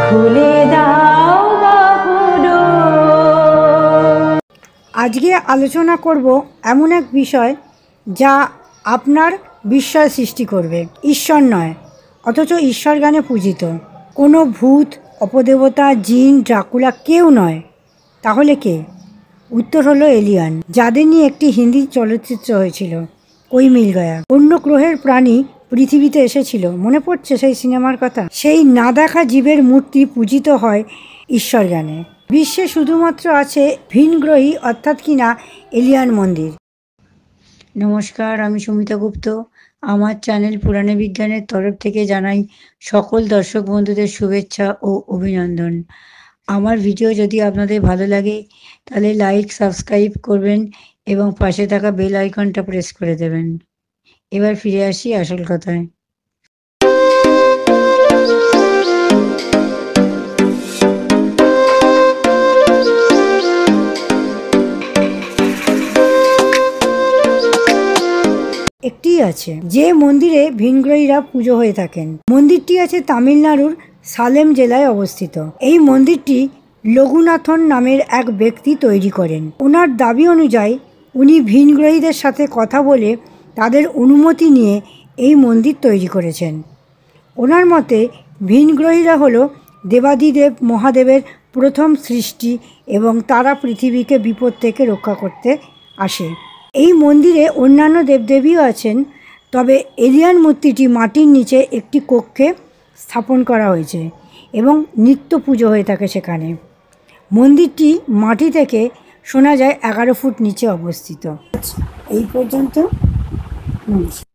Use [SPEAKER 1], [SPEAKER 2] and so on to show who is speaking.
[SPEAKER 1] খুলে দাও বাহুডোর।
[SPEAKER 2] আজকে আলোচনা করব এমন এক বিষয় যা আপনার বিস্ময় সৃষ্টি করবে। ঈশ্বর নয়, অথচ ঈশ্বর গানে পূজিত কোনো ভূত, অপদেবতা, জিন, ড্রাকুলা কেউ নয়। তাহলে কে? উত্তর হলো এলিয়ান, যাদের নিয়ে একটি হিন্দি চলচ্চিত্র হয়েছিল, কোই মিল গয়া। অন্য গ্রহের প্রাণী পৃথিবীতে এসেছিল, মনে পড়ছে সেই সিনেমার কথা? সেই না দেখা জীবের মূর্তি পূজিত হয় ঈশ্বর গানে। বিশ্বে শুধুমাত্র আছে ভিনগ্রহী অর্থাৎ কিনা এলিয়ান মন্দির। নমস্কার, আমি সুমিতা গুপ্ত। আমার চ্যানেল পুরাণে বিজ্ঞানের তরফ থেকে জানাই সকল দর্শক বন্ধুদের শুভেচ্ছা ও অভিনন্দন। আমার ভিডিও যদি আপনাদের ভালো লাগে তাহলে লাইক, সাবস্ক্রাইব করবেন এবং পাশে থাকা বেল আইকনটা প্রেস করে দেবেন। এবার ফিরে আসি আসল কথায়। একটি আছে যে মন্দিরে ভিনগ্রহীরা পুজো হয়ে থাকেন। মন্দিরটি আছে তামিলনাড়ুর সালেম জেলায় অবস্থিত। এই মন্দিরটি লঘুনাথন নামের এক ব্যক্তি তৈরি করেন। ওনার দাবি অনুযায়ী উনি ভিনগ্রহীদের সাথে কথা বলে তাদের অনুমতি নিয়ে এই মন্দির তৈরি করেছেন। ওনার মতে ভিনগ্রহীরা হলো দেবাদিদেব মহাদেবের প্রথম সৃষ্টি এবং তারা পৃথিবীকে বিপদ থেকে রক্ষা করতে আসে। এই মন্দিরে অন্যান্য দেবদেবীও আছেন, তবে এলিয়ান মূর্তিটি মাটির নিচে একটি কক্ষে স্থাপন করা হয়েছে এবং নিত্য পুজো হয়ে থাকে সেখানে। মন্দিরটি মাটি থেকে শোনা যায় 11 ফুট নিচে অবস্থিত। এই পর্যন্ত। নমস্কার।